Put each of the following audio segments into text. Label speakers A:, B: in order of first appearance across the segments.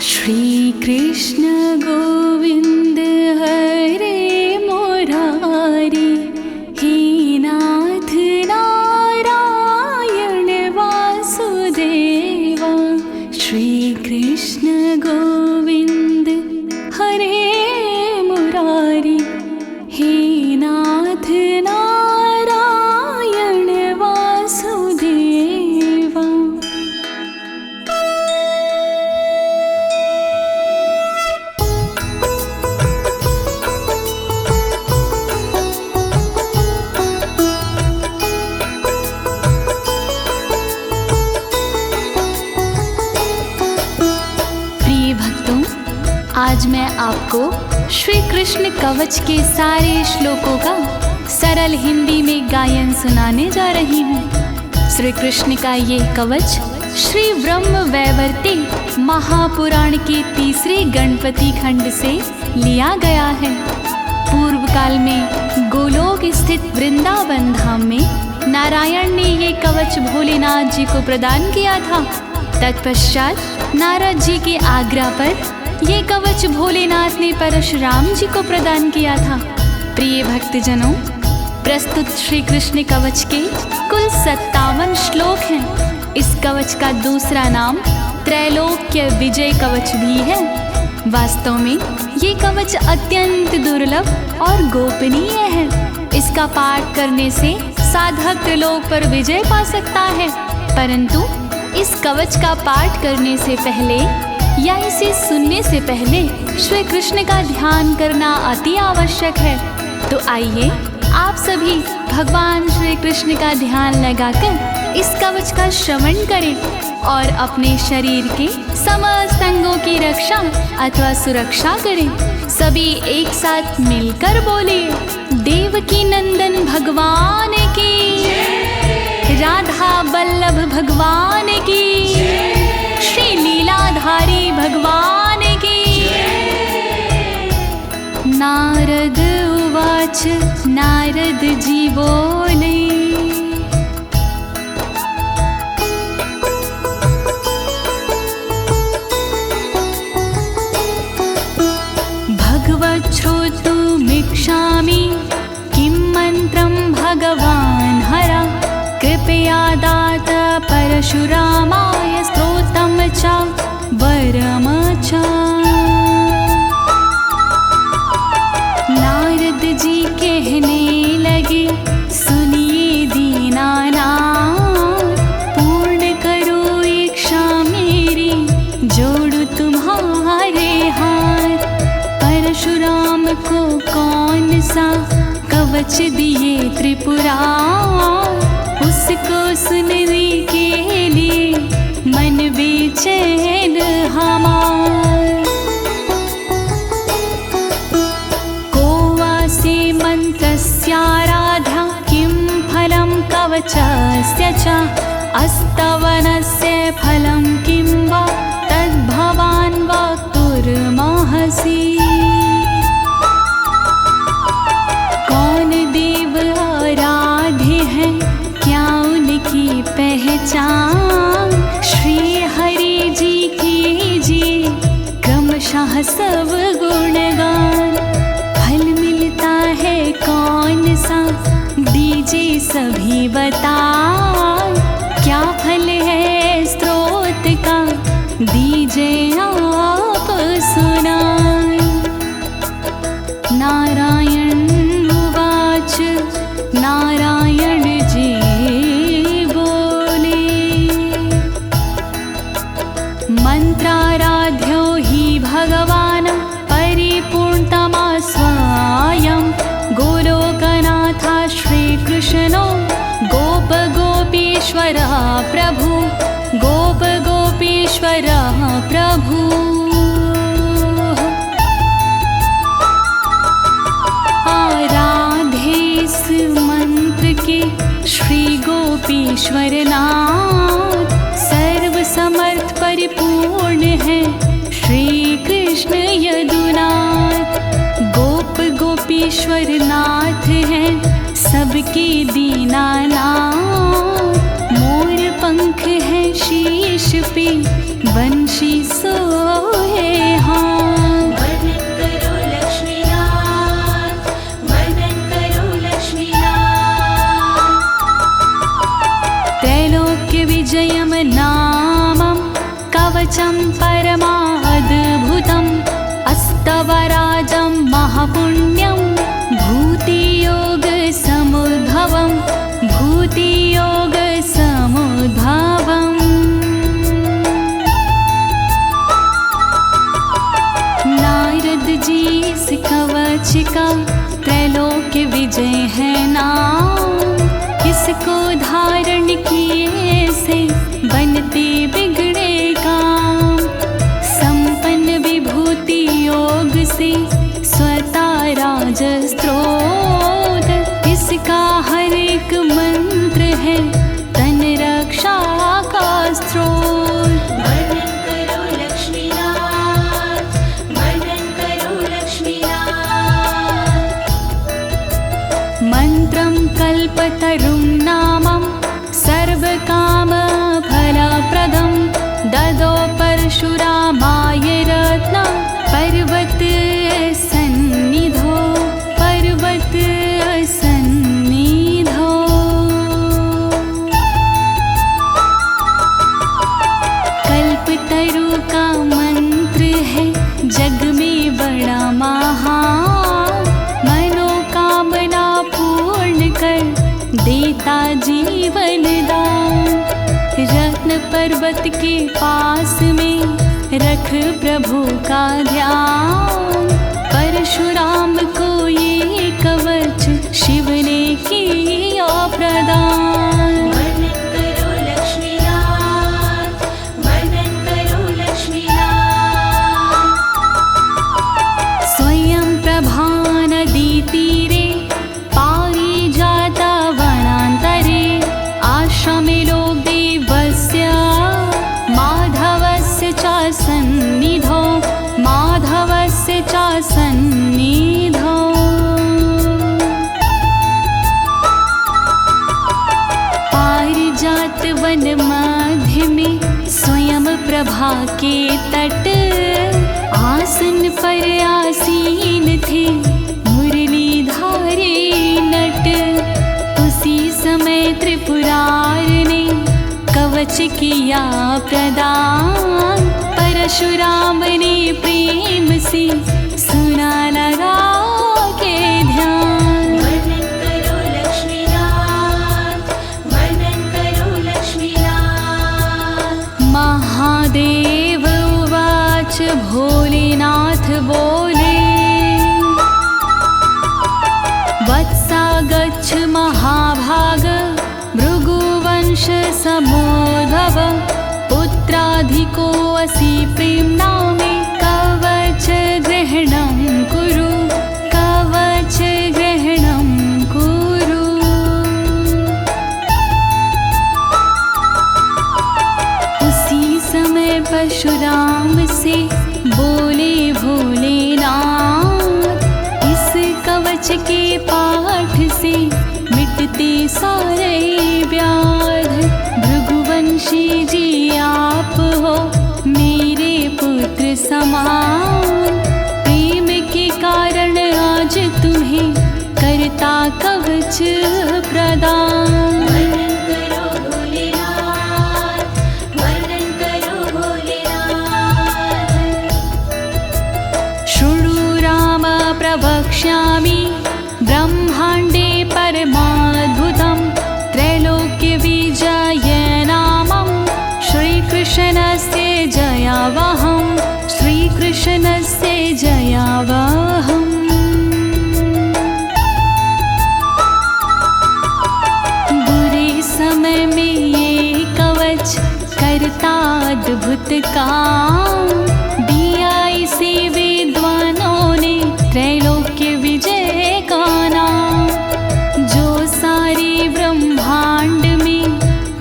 A: श्री कृष्ण गोविंद हरे मुरारी, हे नाथ नारायण वासुदेवा। श्री कृष्ण गोविंद हरे मुरारी, हे नाथ नारायण वासुदेवा। आज मैं आपको श्री कृष्ण कवच के सारे श्लोकों का सरल हिंदी में गायन सुनाने जा रही हूँ। श्री कृष्ण का ये कवच श्री ब्रह्म वैवर्ते महापुराण के तीसरे गणपति खंड से लिया गया है। पूर्व काल में गोलोक स्थित वृंदावन धाम में नारायण ने ये कवच भोलेनाथ जी को प्रदान किया था। तत्पश्चात नारद जी के आज्ञा पर ये कवच भोलेनाथ ने परशुराम जी को प्रदान किया था। प्रिय भक्तजनों, प्रस्तुत श्री कृष्ण कवच के कुल 57 श्लोक हैं। इस कवच का दूसरा नाम त्रैलोक्य विजय कवच भी है। वास्तव में ये कवच अत्यंत दुर्लभ और गोपनीय है। इसका पाठ करने से साधक त्रिलोक पर विजय पा सकता है, परंतु इस कवच का पाठ करने से पहले या इसे सुनने से पहले श्री कृष्ण का ध्यान करना अति आवश्यक है। तो आइए आप सभी भगवान श्री कृष्ण का ध्यान लगाकर इस कवच का श्रवण करें और अपने शरीर के समस्त अंगों की रक्षा अथवा सुरक्षा करें। सभी एक साथ मिलकर बोलिए, देवकी नंदन भगवान की, राधा बल्लभ भगवान की, श्री लीलाधारी भगवान की। नारद उवाच, नारद जी बोले, भगवत् श्रोतुमिच्छामि किं मन्त्रं भगवान् हरा, कृपया दात परशुरामाय स्तोत्रं च वरं च। नारद जी कहने लगे, सुनिए दीनानाथ, पूर्ण करो इच्छा मेरी, जोड़ू तुम्हारे हाथ। परशुराम को कौन सा कवच दिए त्रिपुरारी, उसको सुनने के लिए मन बेचैन हमार। कोवासे मंत्रस्याराध्या, किं फलं कवचस्य च, अस्तवनस्य फलं किं वा, तद्भवान् वक्तुर्मर्हसि। कौन देव आराध्य है, क्या उनकी पहचान, श्री हरि जी कीजिए क्रमशः सब गुणगान। फल मिलता है कौन सा, दीजिए सभी बता, क्या फल है स्रोत का, दीजिए आप सुनाए। नारायण उवाच, नारायण जी बोले, मंत्राराध्यो हि भगवान् परिपूर्णतमा स्वयं, गोलोकनाथ श्रीकृष्णो गोप गोपीश्वर प्रभु, गोप गोपीश्वर प्रभु। आराधे इस मंत्र के श्री गोपीश्वर नाथ, सर्व समर्थ परिपूर्ण है श्री कृष्ण यदुनाथ। गोप गोपीश्वर नाथ है सबके दीनानाथ, मोर पंख है शीश पे बंशी सोए कवचं परमाद्भुतम् अस्तवराजं महापुण्यं भूतियोगसमुद्भवम् भूतियोगसमुद्भवम्। नारद जी इस कवच का त्रैलोक्य विजय है नाम। इसको धारण किए से बनते बिगड़े काम। संपन्न विभूति योग से स्वता राज स्त्रोत। इसका हर एक मंत्र है तन रक्षा का स्त्रोत।
B: वर्णन करो लक्ष्मीनाथ, वर्णन करो लक्ष्मीनाथ।
A: मंत्रं कल्पतरुं नामं सर्वकामफलप्रदं ददौ परशुरामाय रत्नं पर्वत सन्निधौ पर्वत सन्निधौ। कल्पतरु का मंत्र है जग में बड़ा महान। मनोकामना पूर्ण कर देता जीवन दान। रत्न पर्वत के पास में रख प्रभु का ध्यान। परशुराम को ये कवच शिव ने किया प्रदान।
B: वर्णन करो लक्ष्मीनाथ, वर्णन करो लक्ष्मीनाथ।
A: स्वयं प्रभा नदी तीरे पारिजाता वनान्तरे आश्रमे लोक देवस्य माधवस्य च सन्निधौ माधवस्य च सन्निधौ। पारिजात वन मध्य में स्वयं प्रभा के तट आसन पर आसीन थे मुरलीधारी नट। उसी समय त्रिपुरार ने कवच किया प्रदान। परशुराम ने प्रेम से सुना लगा के ध्यान।
B: वर्णन करो लक्ष्मीनाथ, वर्णन करो लक्ष्मीनाथ।
A: महादेव उवाच भोलेनाथ बोले वत्सा गच्छ महाभाग भृगुवंश समोद्भव। पुत्राधिको असि प्रेम्णा मे कवच ग्रहणं कुरु कवच ग्रहणं कुरु। उसी समय परशुराम से बोले भोलेनाथ इस कवच के पाठ से मिटते सारे व्याध। भृगुवंशी जी आप हो मेरे पुत्र समान। प्रेम के कारण आज तुम्हें करता कवच प्रदान।
B: वर्णन करो भोलेनाथ, वर्णन करो भोलेनाथ।
A: शृणु राम प्रवक्ष्यामि ब्रह्माण्डे परमाद्भुतं त्रैलोक्य विजय नामं श्रीकृष्णस्य जयावहं श्रीकृष्णस्य जयावहम्। बुरे समय में ये कवच करता अद्भुत काम। दिया इसे विद्वानों ने त्रैलोक्य विजय का नाम। जो सारे ब्रह्मांड में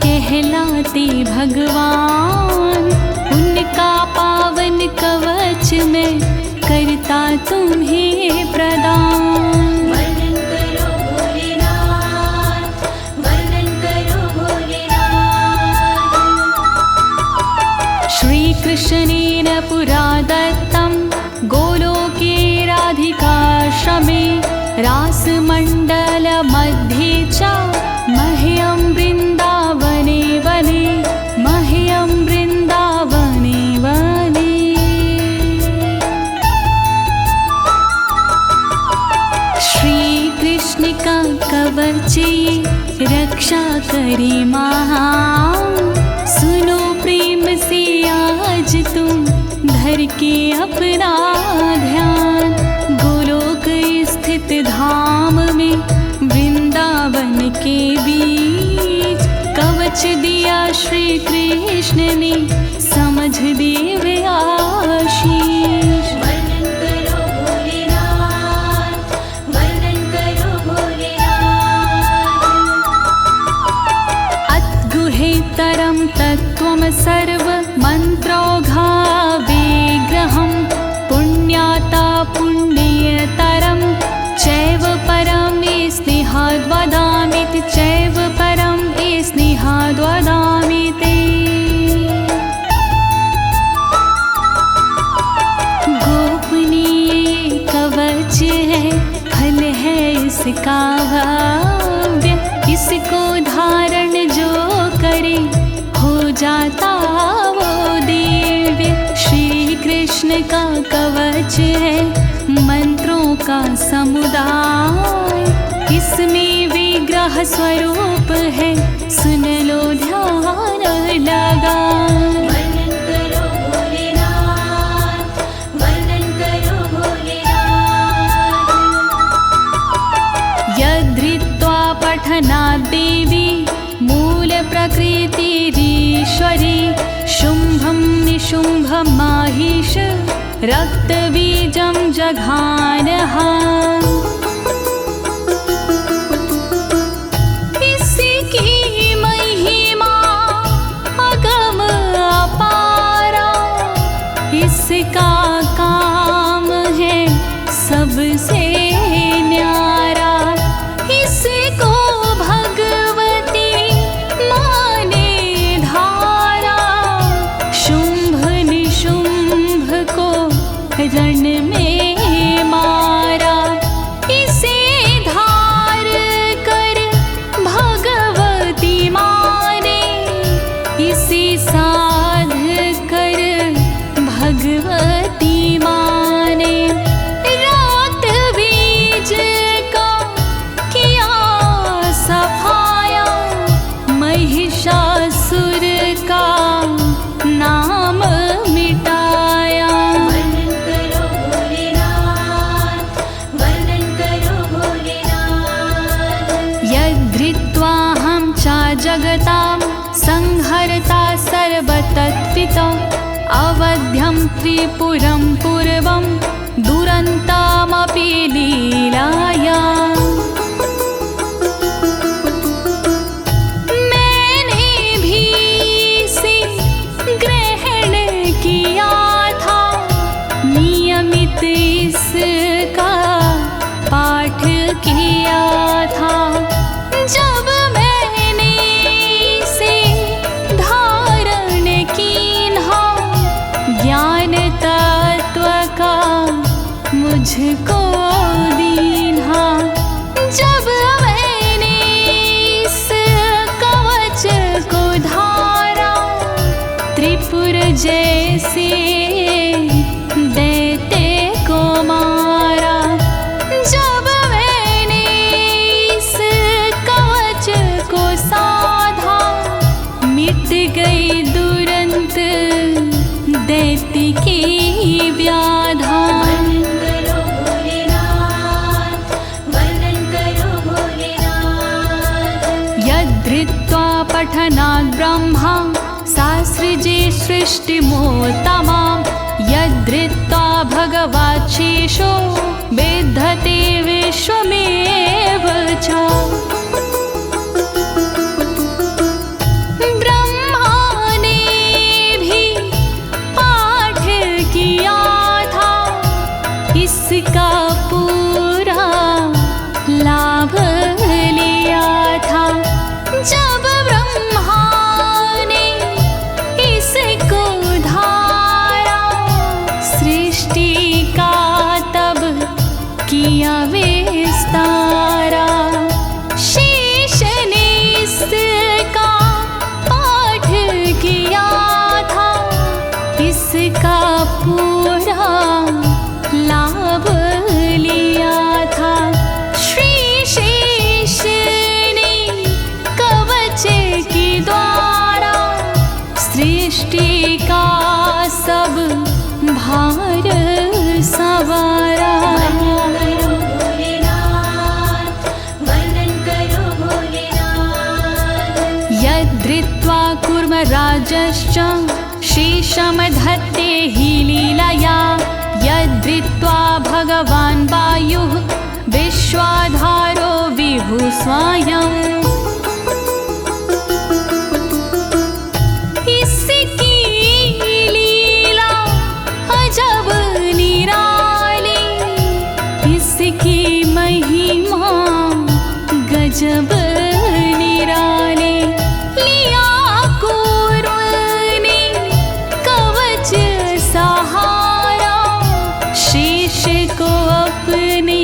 A: कहलाते भगवान उनका पावन कवच में करता तुम्हें प्रदान।
B: वर्णन करो भोलेनाथ, वर्णन करो भोलेनाथ।
A: श्री कृष्णेन पुरा दत्तं गोलोके राधिकाश्रमे रासमण्डल मध्ये च मह्यं वृन्दावने वने मह्यं वृन्दावने वने। यहाँ सुनो प्रेम से आज तुम धर के अपना ध्यान। गोलोक स्थित धाम में वृंदावन के बीच कवच दिया श्री कृष्ण ने समझ दिव्य आशीष।
B: वर्णन करो भोलेनाथ, वर्णन करो भोलेनाथ।
A: अद्गुहेतरं तत्त्वं सर्व मन्त्रौघा विग्रहं पुण्याता पुण्यतरं चैव परं स्नेहाद् वदामि ते चैव परं स्नेहाद् वदामि ते। गोपनीय कवच है फल है इसका भव्य, इसको धारण जो करे हो जाता वो दिव्य। श्री कृष्ण का कवच है मंत्रों का समुदाय, इसमें विग्रह स्वरूप है सुन लो ध्यान लगा।
B: वर्णन करो भोलेनाथ, वर्णन करो भोलेनाथ।
A: यद्धृत्वा पठनात् देवी मूल प्रकृतिरीश्वरी शुम्भं निशुम्भं माहिष रक्तबीजं जघानः। इसकी महिमा अगम अपारा, इसका काम है सबसे न्यारा। इसको भगवती माने धारा, शुंभ निशुंभ को रण में मारा। इसे धार कर भगवती माने, इसे साध कर भगवती माने। रात बीज का किया सफाया, महिषासुर का नाम मिटाया।
B: वर्णन करो भोलेनाथ, वर्णन करो भोलेनाथ।
A: यद्धृत्वाहं च जगतां संहर्ता सर्वतत्त्विता, अवध्यं त्रिपुरं पूर्वं दुरन्तामपि लीलाया। मैंने भी इसे ग्रहण किया था, नियमित इसका पाठ किया था। जब मैंने इसे धारण कीन्हा, ज्ञान तत्व का मुझको दीन्हा। जब मैंने इस कवच को धारा, त्रिपुर जैसे दैत्य को मारा। जब मैंने इस कवच को साधा, मिट गई दुरंत दैत्य की व्याधा।
B: वर्णन करो भोलेनाथ, वर्णन करो भोलेनाथ।
A: यद्धृत्वा पठनात् ब्रह्मा शास्त्रिजे सृष्टिमोत्तमां, यद्धृत्वा भगवाच्छेषो विद्धते विश्वमेव च। ब्रह्मा ने भी पाठ किया था, इसका पूरा लाभ लिया था। जब ब्रह्मा ने इसको धारा, सृष्टि का तब किया विस्तारा। यद्धृत्वा कूर्मराजश्च शेषं धत्ते हि लीलया यद्धृत्वा भगवान् वायुः विश्वाधारो विभुः स्वयम् इसकी लीला अजब निराली इसकी महिमा गजब निराली लिया कूर्म ने कवच सहारा शेष को अपने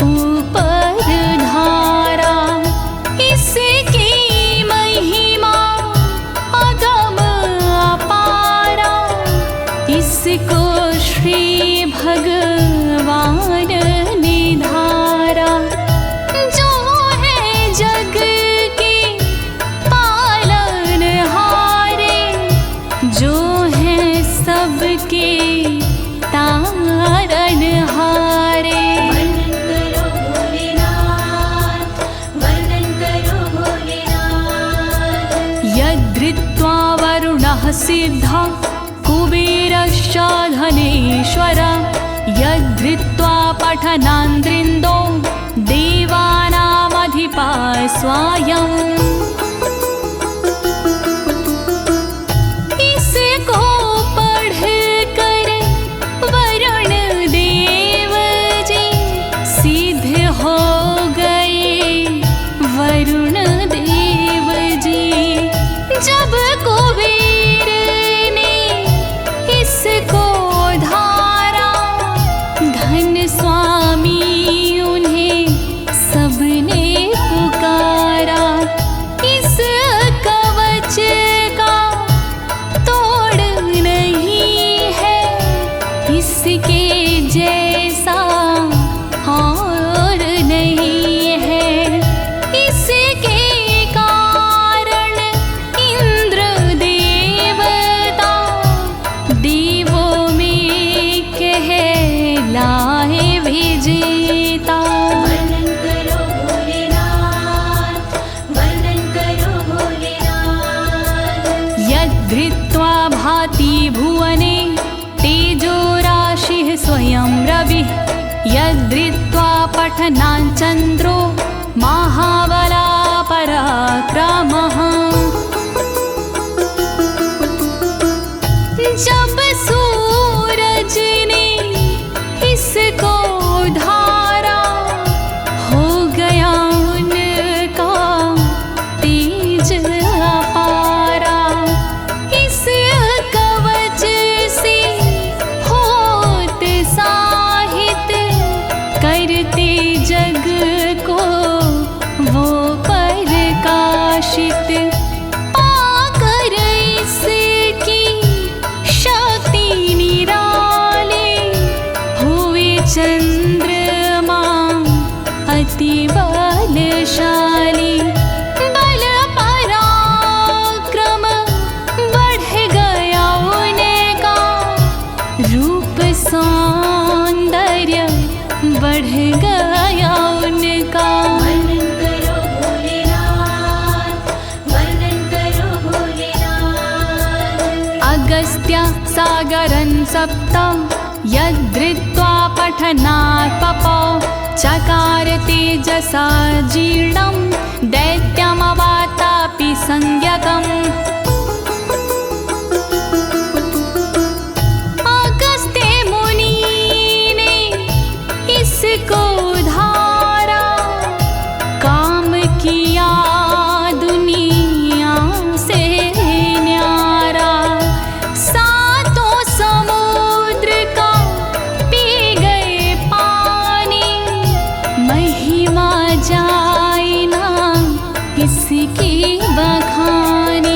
A: ऊपर धारा इसकी महिमा अगम अपारा इसको श्री भगवान ने धारा जो है जग के पालनहारे जो है सबके तारणहारे
B: वर्णन करो भोलेनाथ वर्णन करो भोलेनाथ
A: यद्धृत्वा वरुणः सिद्धः कुबेरश्च धनेश्वर यद्धृत्वा पठनान्द्रिन्दो देवानामधिपा स्वयम् इसको पढ़ कर वरुण देव जी सिद्ध हो गए वरुण देव जी जब कुबेर ने इसको धारा धन स्वामी उन्हें सबने पुकारा इस कवच का तोड़ नहीं है इसके जैसा और नहीं है इसके कारण इंद्र देवता देवों में कहलाए विजेता
B: वर्णन करो भोलेनाथ वर्णन करो भोलेनाथ
A: यद्धृत्वा भाति भुवने तेजो राशिः स्वयं रविः यद्धृत्वा पठनान् चन्द्रो महाबला पराक्रमः जब सूरज ने इसको धारा हो गया उनका तेज अपारा इस कवच से होते साहित करते जग को वो प्रकाशित पाकर इसकी शक्ति निराले हुए चंद्रमा अति बलशाली बल पराक्रम बढ़ गया उनका रूप सौंदर्य बढ़ गया उनका
B: वर्णन करो भोलेनाथ वर्णन करो भोलेनाथ
A: अगस्त्य सागरं सप्त यद्धृत्वा पठनात् पपौ चकार तेजसा जीर्णं दैत्यमवातापि संज्ञकम् अगस्त्य मुनि ने इसको धारा काम किया दुनिया से न्यारा सातों समुद्र का पी गए पानी महिमा जाए ना इसकी बखानी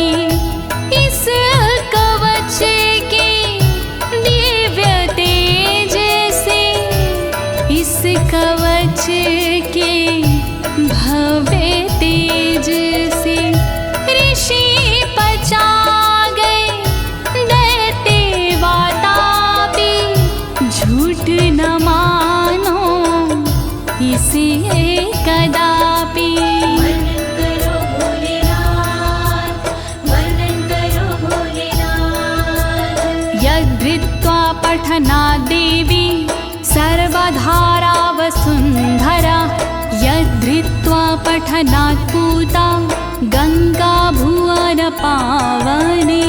A: पठनात् देवी सर्वधारा वसुन्धरा यद्धृत्वा पठनात् पूता गंगा भुवन पावने।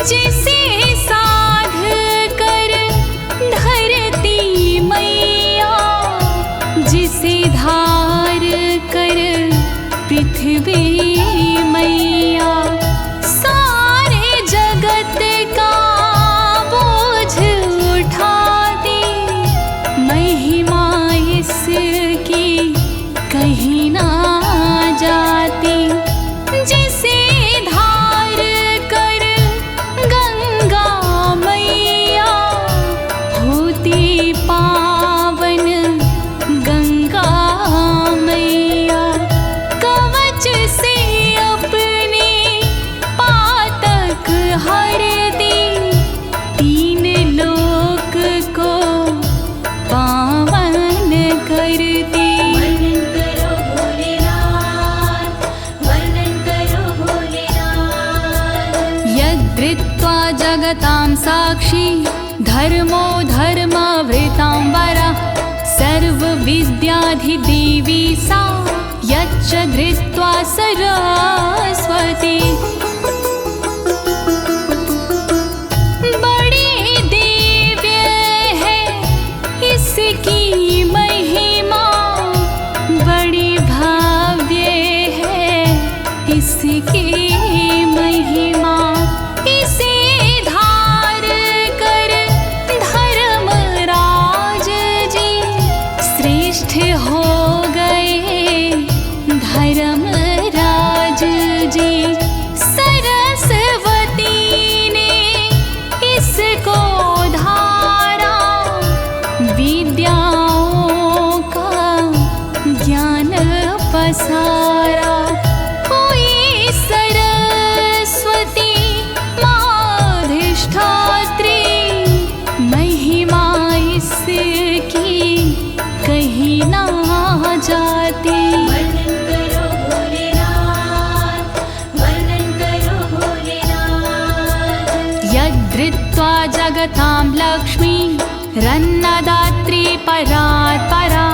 A: जिसे साध कर धरती मैया, जिसे धार कर पृथ्वी मैया, सारे जगत का बोझ उठाती, महिमा इसकी कहीं ना जाती। जिसे धार कर गंगा मैया, होती पावन गंगा मैया, कवच से अपने पातक हरती, तीन लोक को पावन करती।
B: वर्णन करो भोलेनाथ, वर्णन करो भोलेनाथ।
A: यद्धृत्वा जगतां साक्षी धर्मो धर्मवृतांबरा, सर्वविद्याधिदेवी सा यच्च धृत्वा सरस्वती। बड़ी दिव्य है इसकी महिमा, बड़ी भव्य है इसकी महिमा। इसे धार कर धर्मराज जी श्रेष्ठ हो गए धर्मराज जी। सरस्वती ने इसको धारा, विद्याओं का ज्ञान पसारा। हुई सरस्वती माधिष्ठात्री, महिमा इसकी कहीं ना जाती।
B: वर्णन करो भोलेनाथ, वर्णन करो भोलेनाथ।
A: यद्धृत्वा जगतां लक्ष्मी रन्नदात्री परात्परा,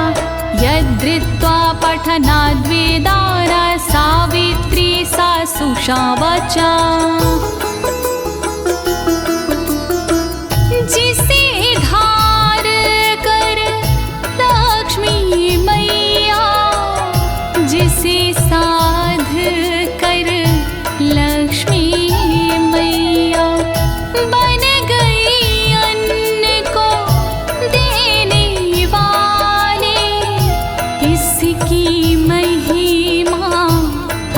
A: यद्धृत्वा पठनाद् वेदान् सावित्री सा सुषावचा। जिसे धार कर लक्ष्मी मैया, जिसे साध कर लक्ष्मी मैया, बन गई अन्न को देने वाले, इसकी महिमा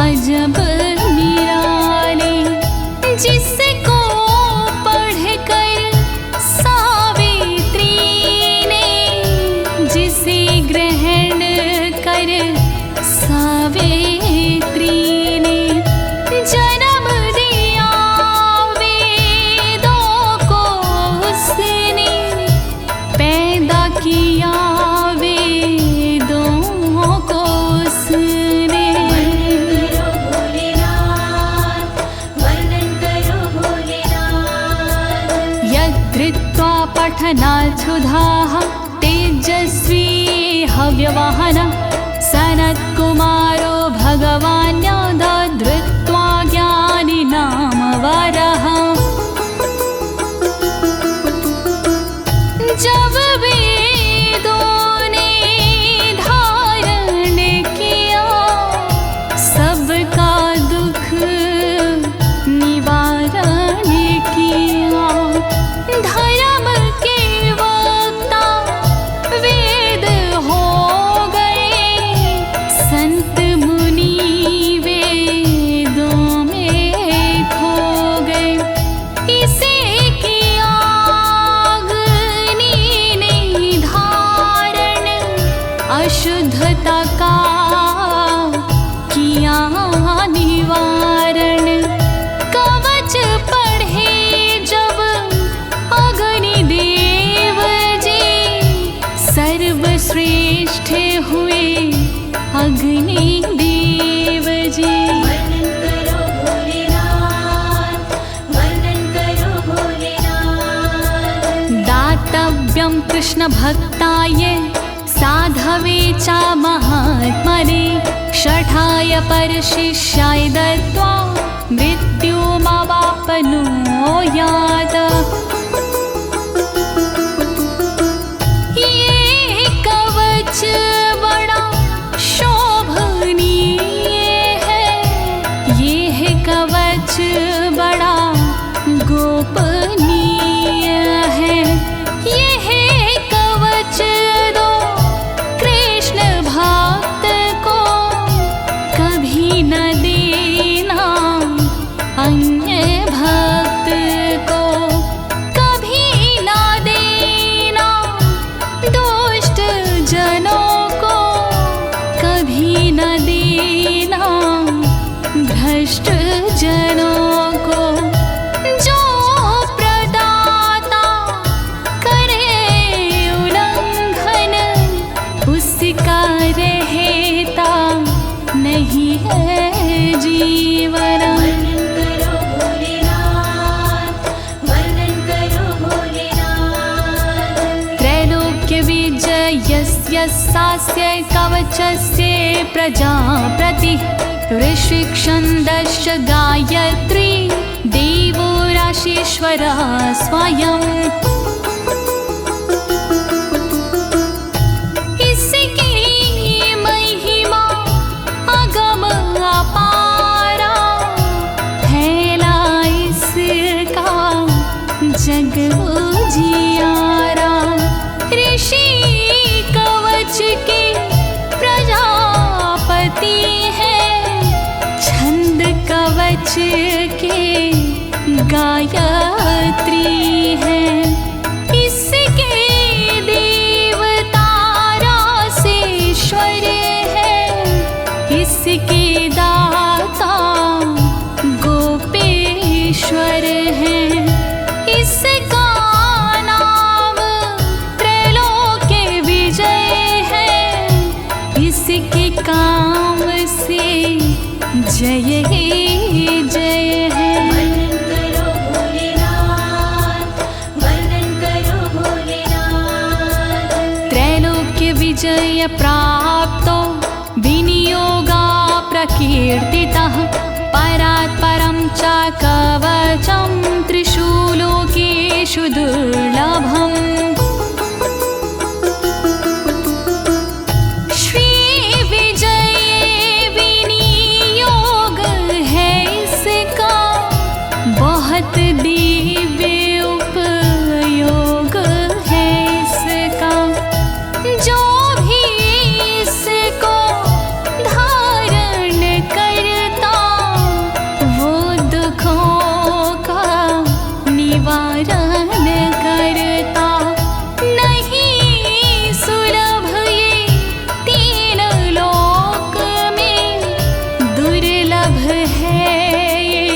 A: अजब निराली। जिसको पढ़कर सावित्री ने, जिसे ग्रहण कर सावित्री ने, जन्म दिया वेदों को उसने, पैदा किया वेदों को उसने।
B: वर्णन करो भोलेनाथ, वर्णन करो भोलेनाथ।
A: यद्धृत्वा पठनात् सुधाः तेजस्वी हव्यवाहन, सनत्कुमारो भगवान् दधृत्वा ज्ञानिनाम वरः। जब वेदों ने धारण किया, सबका दुख निवारण किया। धर्म के वक्ता वेद हो गए, संत मुनि वेदों में खो गए। इसे किया अग्नि ने धारण, अशुद्धता का किया निवारण। कवच पढ़े जब अग्निदेव जी, सर्वश्रेष्ठ हुए अग्निदेव कृष्ण भक्ताय साधवे च महात्मने शठाय परशिष्याय दत्त्वा मृत्युमवाप्नुयात्। ये कवच बड़ा शोभनीय है, ये है कवच बड़ा गोपनीय है। ये है कवच दो कृष्ण भक्त को कभी न देना, अन्य भक्त को कभी न देना, दुष्ट जनों को कभी न देना, भ्रष्ट जनों को। जो प्रदाता करे उल्लंघन, उसका रहता नहीं है जीवन।
B: वर्णन करो भोलेनाथ, वर्णन करो भोलेनाथ।
A: त्रैलोक्य विजयस्य सास्य कवचस्य प्रजाप्रति ऋषिक्षन्दश्च गायत्री देवो राशीश्वरः स्वयं। इसकी महिमा अगम अपारा, फैला इसका जग उजियारा। ऋषि कवच के प्रजापति हैं, छंद कवच के गायत्री हैं। इसके देवता रासेश्वर हैं, इसके दाता गोपेश्वर हैं। इसका नाम त्रैलोक्य विजय है, इसके काम से जय ही जय है।
B: वर्णन करो भोलेनाथ, वर्णन करो भोलेनाथ।
A: त्रैलोक्य विजय प्राप्तो विनियोगा प्रकीर्तितः परात् परं च कवचं त्रिषु लोकेषु दुर्लभम्। श्री विजय विनियोग है इसका, बहुत दिव्य उपयोग है इसका। जो भी इसको धारण करता, वो दुखों का निवारण करता। नहीं सुलभ ये तीन लोक में, दुर्लभ है ये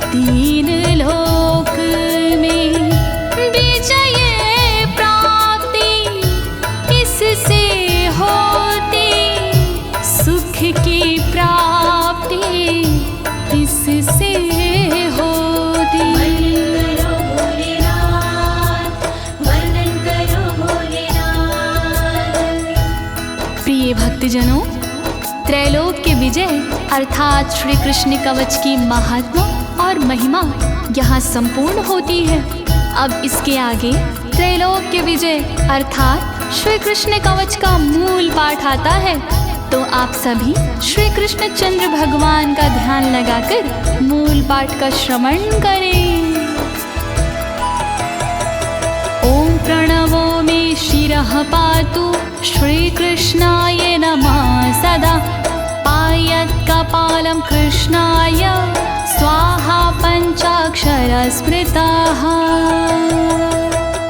A: तीन लोक में। विजय प्राप्ति इससे होती, सुख की प्राप्ति इससे होती।
B: वर्णन करो भोलेनाथ, वर्णन करो भोलेनाथ।
A: प्रिय भक्तजनों, त्रैलोक्य विजय अर्थात श्री कृष्ण कवच की महात्मा और महिमा यहाँ संपूर्ण होती है। अब इसके आगे त्रैलोक्य विजय अर्थात श्री कृष्ण कवच का मूल पाठ आता है। तो आप सभी श्री कृष्ण चंद्र भगवान का ध्यान लगाकर मूल पाठ का श्रवण करें। ओम प्रणवो मे शिरः पातु श्रीकृष्णाय नमः सदा। पायत् कपालं कृष्णाय स्वाहा पञ्चाक्षर स्मृताः।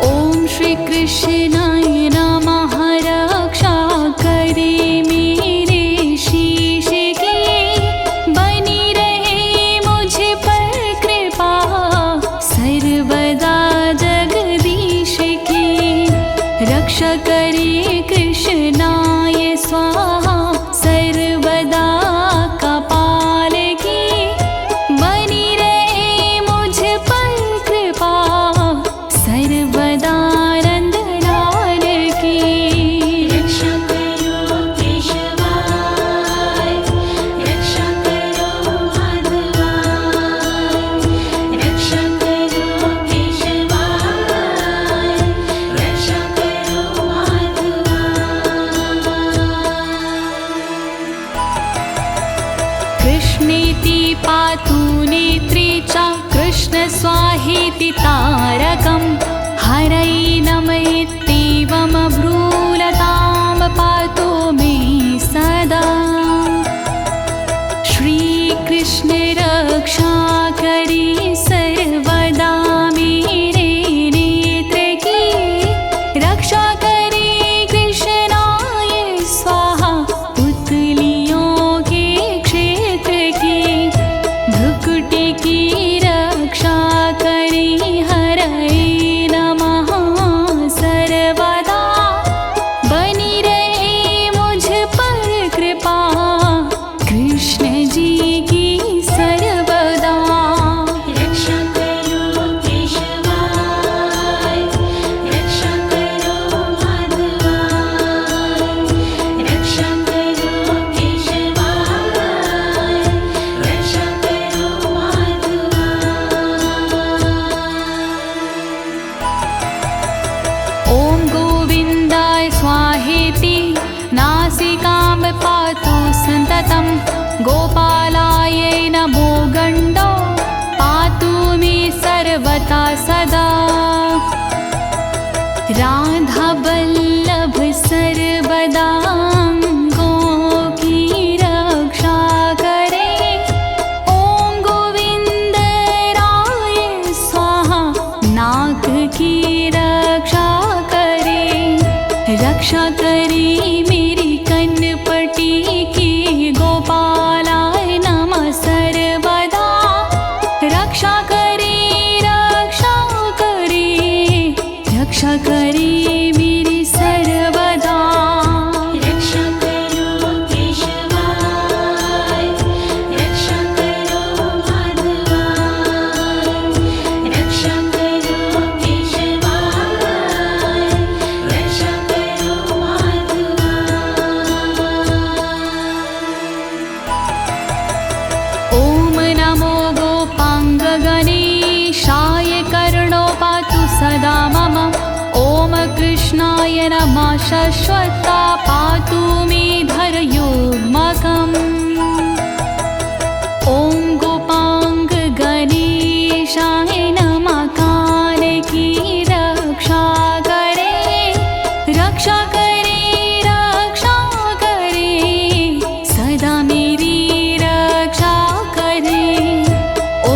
A: ओम श्री कृष्णाय नमः रक्षा करे मेरे शीश की, बनी रहे मुझ पर कृपा सर्वदा जगदीश की। रक्षा करे कृष्णाय स्वाहा सर्वदा कपाल की, बनी रहे मुझ पर कृपा सर्वदा नंदना। कृष्णेति पातु नेत्रे च कृष्ण स्वाहेति तारकं हरै नमयेत्येवमब्रूलतां पातु मे सदा। श्रीकृष्ण रक्षा करी सर्वदा मेरे नेत्र की, रक्षा करे कृष्णाय स्वाहा पुतलियों के क्षेत्र की। भ्रुकुटी की रक्षा करे हरै नमः सर्वदा, बनी रहे मुझ पर कृपा कृष्ण जी की सर्वदा।
B: रक्षा करो केशवाय, रक्षा करो माधवाय, रक्षा करो केशवाय, रक्षा करो माधवाय।
A: ॐ गोविन्दाय स्वाहेति नासिकां पातु सन्ततं, गोपालाय नमो गण्डो पातु मे सर्वथा सदा। राधावल्लभ सर्वदा अंगों की रक्षा करे, ॐ गोविन्द राय स्वाहा नाक की रक्षा करे। रक्षा करे मेरी कनपटी की, गोपालाय नमः सर्वदा। रक्षा करे, रक्षा करे, रक्षा करे मेरी सर्वदा।
B: रक्षा करो केशवाय, रक्षा करो माधवाय, रक्षा करो केशवाय, रक्षा करो माधवाय।
A: ॐ नमो गोपाङ्गगणेशाय कर्णो पातु सदा मम। ॐ कृष्णाय नमः शाश्वता पातु मे धरयोर्मकम्। ॐ गोपाङ्गगणेशाय नमः काल की रक्षा करे, रक्षा करे, रक्षा करे, सदा मेरी रक्षा करे। ॐ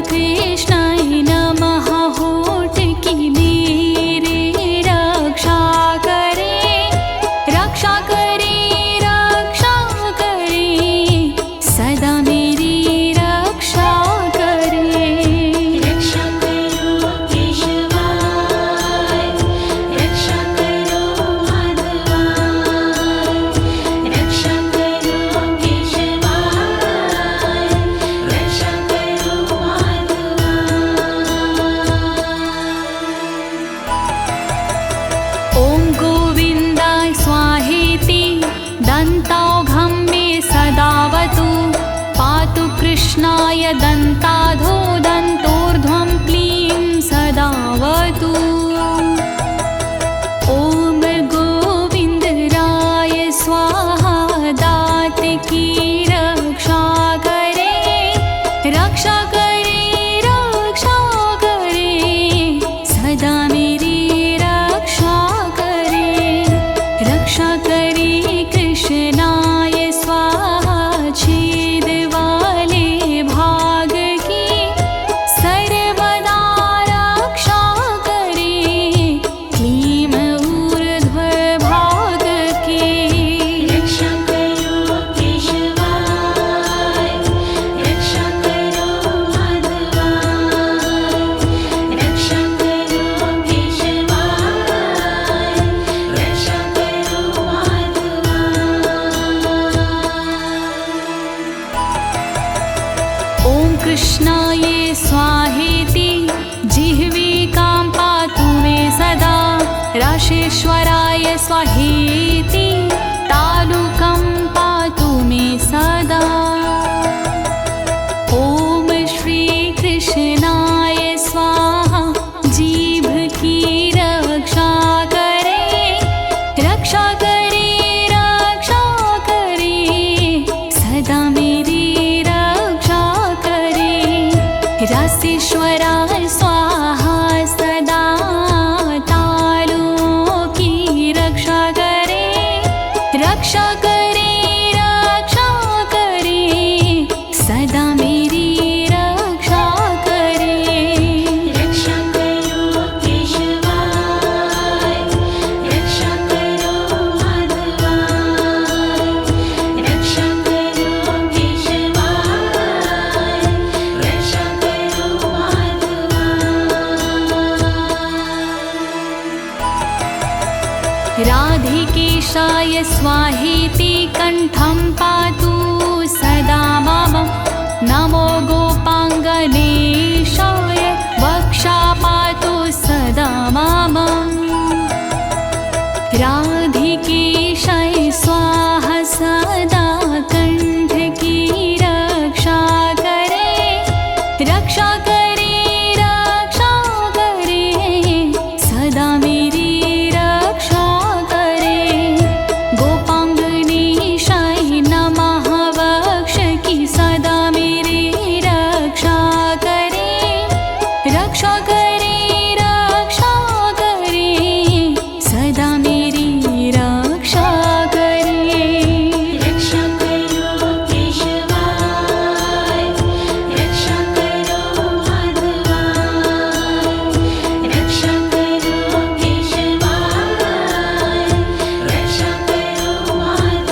A: कृष्णाय नमः होठ की मेरी रक्षा करे, रक्षा करे, रक्षा करे, सदा मेरी रक्षा करे।
B: रक्षा करो केशवाय, रक्षा करो माधवाय, रक्षा करो केशवाय, रक्षा करो माधवाय।
A: ॐ गोविन्दाय स्वाहेति दन्तौघं मे सदावतु, पातु कृष्णाय दन्ताधो दन्तोर्ध्वं क्लीं सदावतु। ॐ गोविन्दराय स्वाहा दात की रक्षा करे, रक्षा करे, रक्षा करे, सदा मेरी रक्षा करे। रक्षा करे कृष्णाय स्वाहा छेद वाले भाग की, सर्वदा रक्षा करे क्लीं ऊर्ध्व भाग की।
B: रक्षा करो केशवाय, रक्षा करो माधवाय, रक्षा करो केशवाय, रक्षा करो माधवाय।
A: ॐ कृष्णाय स्वाहेति जिह्विकां पातु मे सदा, राशेश्वराय स्वाहेति तालुकं पातु मे सदा। ॐ श्रीकृष्णाय स्वाहा जीभ की रक्षा करे, रक्षा करे, रक्षा करे, सदा मेरी रसीश्वरा स्वाहा सदा तारों की रक्षा करे, रक्षा करे, रक्षा करे, सदा मेरी रक्षा करे।
B: रक्षा करो केशवाय, रक्षा करो माधवाय, रक्षा करो केशवाय, रक्षा करो माधवाय।
A: राधिकेशाय स्वाहेति कण्ठं पातु सदा मम, नमो गोपाङ्गनेशाय वक्षा पातु सदा मम। राधिकेशाय स्वाहा सदा कंठ की रक्षा करे, रक्षा करे, रक्षा करे, सदा मेरी रक्षा करे। गोपांगनेशाय नमः वक्ष की सदा मेरी रक्षा करे, रक्षा करे, रक्षा करे, सदा मेरी रक्षा करे।
B: रक्षा करो केशवाय, रक्षा करो माधवाय, रक्षा करो केशवाय, रक्षा करो माधवाय।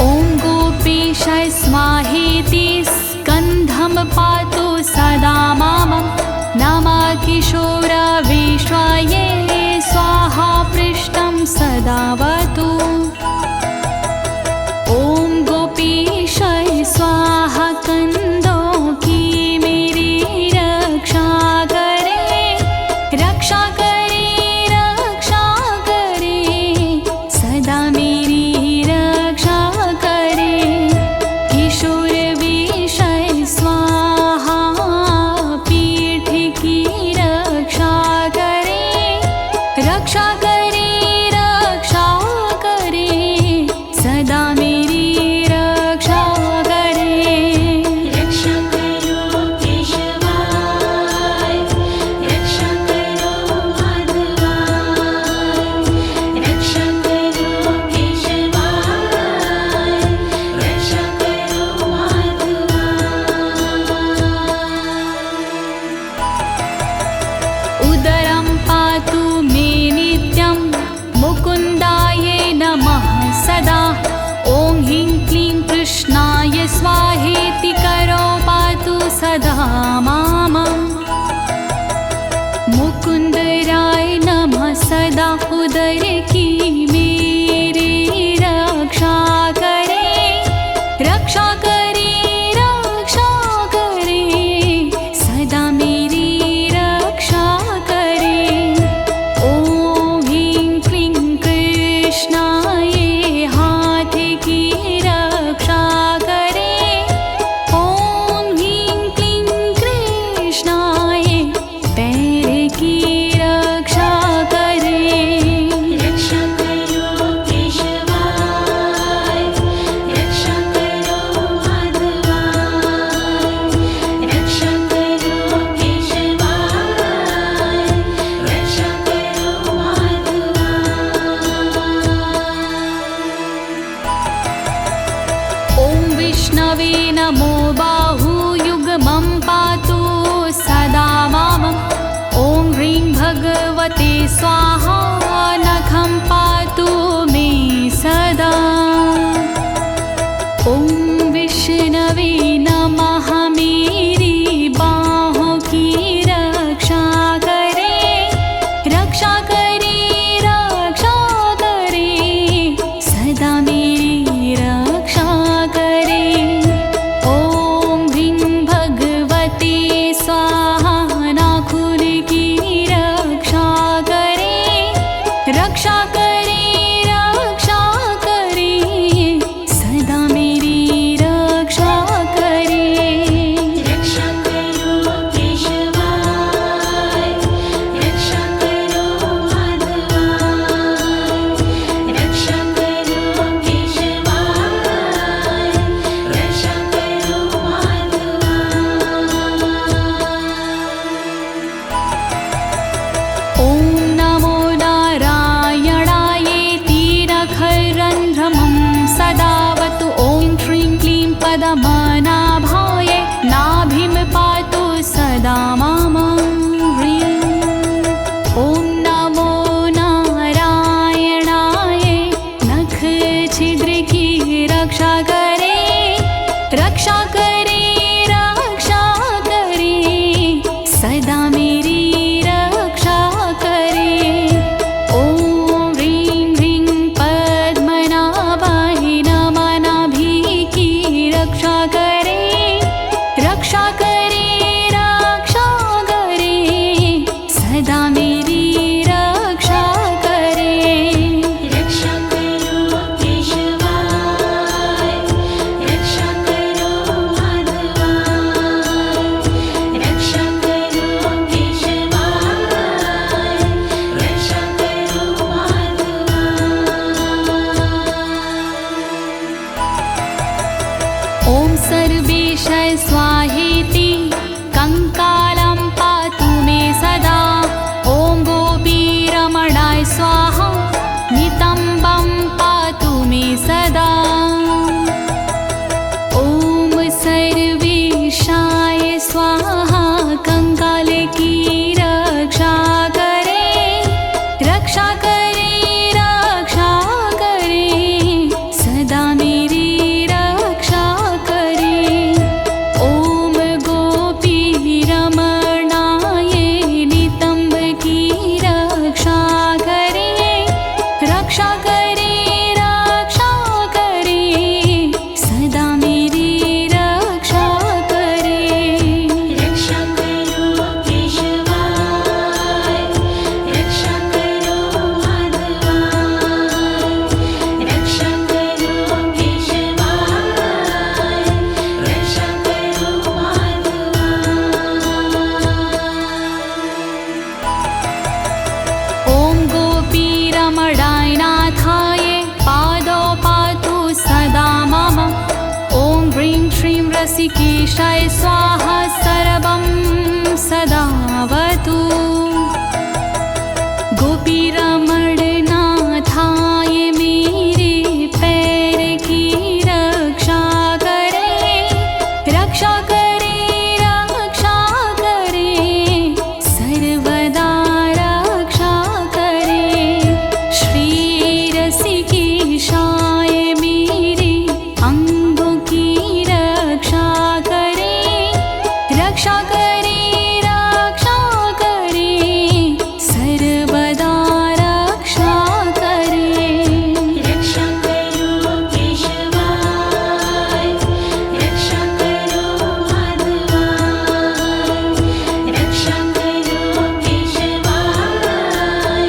A: ॐ गोपीशाय स्वाहेति स्कन्धं पातु सदा मम, नमः किशोरविश्वाय स्वाहा पृष्ठं सदावतु। ॐ गोपीशाय स्वाहा कंदों की मेरी रक्षा करे, रक्षा करे, रक्षा करे, सदा मेरी रक्षा करे। किशोर विषय स्वाहा पीठ की रक्षा करे, रक्षा करे, रक्षा करे, सदा मेरी रक्षा करे।
B: रक्षा करो केशवाय, रक्षा करो माधवाय, रक्षा करो केशवाय, रक्षा करो माधवाय।
A: उदरं पातु मे नित्यं मुकुन्दाय नमः सदा। ॐ ह्रीं क्लीं कृष्णाय स्वाहेति करो पातु सदा माम। मुकुन्दराय नमः सदा उदर की मेरी रक्षा करे, रक्षा करे, रक्षा करे, सदा मेरी रक्षा करे। ॐ ह्रीं क्लीं कृष्णाय हाथ की रक्षा करे, ॐ ह्रीं क्लीं कृष्णाय पैर की रक्षा करे।
B: रक्षा करो केशवाय, रक्षा करो माधवाय, रक्षा करो केशवाय, रक्षा करो माधवाय।
A: ॐ विष्णवे नमो बाहुयुग्मं पातु सदा मम। ॐ ह्रीं भगवते स्वाहा नखं पातु मे सदा। ॐ विष्णवे नमः मेरी बाहों की रक्षा करे, रक्षा करे, रक्षा करे, सदा मेरी रक्षा करे। ॐ पदमनाभाय नाभिं पातु सदा मम ह्रीं। ॐ नमो नारायणाय नख छिद्र की रक्षा करे, रक्षा करे, रक्षा करे, सदा मेरी रक्षा करे। ॐ ह्रीं ह्रीं पद्मनाभाय नमः नाभि की रक्षा करे, रक्षा करे, रक्षा करे, सदा मेरी रक्षा करे।
B: रक्षा करो केशवाय, रक्षा करो माधवाय, रक्षा करो केशवाय, रक्षा करो माधवाय।
A: ॐ सर्वेश स्वाहेति कंकालं पातु मे सदा। ॐ गोपीरमणाय स्वाहा नितम्बं पातु मे सदा। ॐ सर्वेशाय स्वाहा कंकाल की रक्षा करे, रक्षा करे, रक्षा करे, सदा मेरी रक्षा करे। ॐ गोपीरमणाय नितम्ब की रक्षा करे, रक्षा करे, रक्षा करे, सदा मेरी रक्षा करे।
B: रक्षा करो केशवाय, रक्षा करो माधवाय, रक्षा करो केशवाय, रक्षा करो माधवाय।
A: ॐ गोपीरमणाय नाथाय पादौ पातु सदा मम। ॐ ह्रीं श्रीं रसिकेशाय स्वाहा सर्वं सदावतु। गोपीरमणनाथाय मेरे पैर की रक्षा करे, रक्षा करे, रक्षा करे, सर्वदा रक्षा करे। श्री रसिकेशाय मेरे अंगों की रक्षा करे, रक्षा करे, रक्षा करे, सर्वदा रक्षा करे।
B: रक्षा करो केशवाय, रक्षा करो माधवाय, रक्षा करो केशवाय,